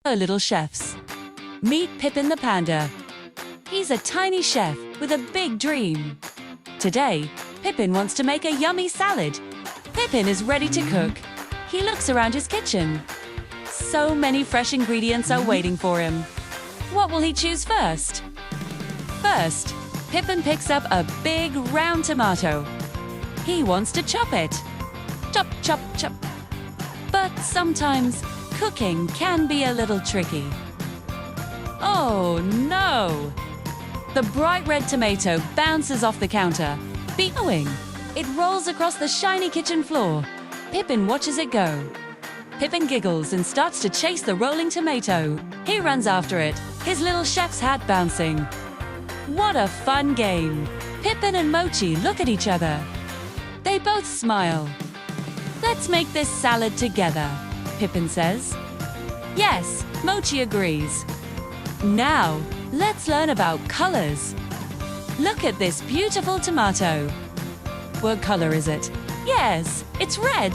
Hello, little chefs. Meet Pippin the Panda. He's a tiny chef with a big dream. Today, Pippin wants to make a yummy salad. Pippin is ready to cook. He looks around his kitchen. So many fresh ingredients are waiting for him. What will he choose first? First, Pippin picks up a big round tomato. He wants to chop it. Chop, chop, chop. But sometimes, cooking can be a little tricky. Oh no! The bright red tomato bounces off the counter, billowing. It rolls across the shiny kitchen floor. Pippin watches it go. Pippin giggles and starts to chase the rolling tomato. He runs after it, his little chef's hat bouncing. What a fun game! Pippin and Mochi look at each other. They both smile. Let's make this salad together, Pippin says. Yes, Mochi agrees. Now, let's learn about colors. Look at this beautiful tomato. What color is it? Yes, it's red.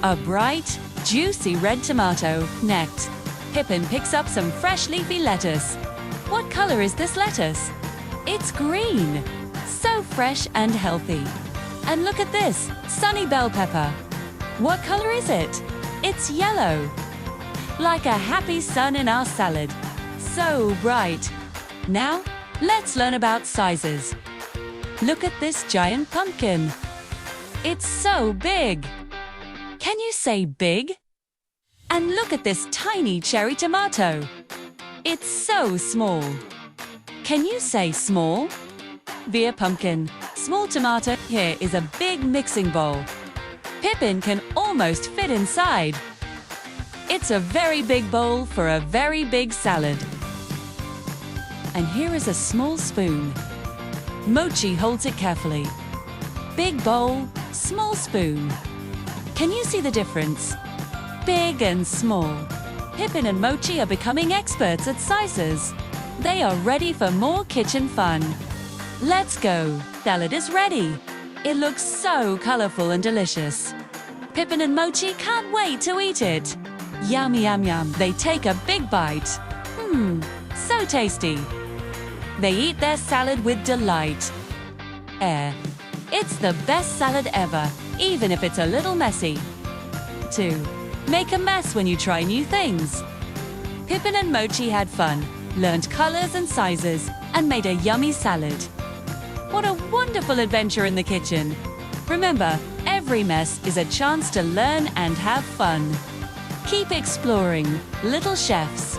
A bright, juicy red tomato. Next, Pippin picks up some fresh leafy lettuce. What color is this lettuce? It's green. So fresh and healthy. And look at this, sunny bell pepper. What color is it? It's yellow. Like a happy sun in our salad. So bright. Now, let's learn about sizes. Look at this giant pumpkin. It's so big. Can you say big? And look at this tiny cherry tomato. It's so small. Can you say small? Via pumpkin, small tomato. Here is a big mixing bowl. Pippin can almost fit inside. It's a very big bowl for a very big salad. And here is a small spoon. Mochi holds it carefully. Big bowl, small spoon. Can you see the difference? Big and small. Pippin and Mochi are becoming experts at sizes. They are ready for more kitchen fun. Let's go. Salad is ready. It looks so colorful and delicious. Pippin and Mochi can't wait to eat it. Yum, yum, yum. They take a big bite. So tasty. They eat their salad with delight. It's the best salad ever, even if it's a little messy. 2. Make a mess when you try new things. Pippin and Mochi had fun, learned colors and sizes, and made a yummy salad. What a wonderful adventure in the kitchen. Remember, every mess is a chance to learn and have fun. Keep exploring, little chefs.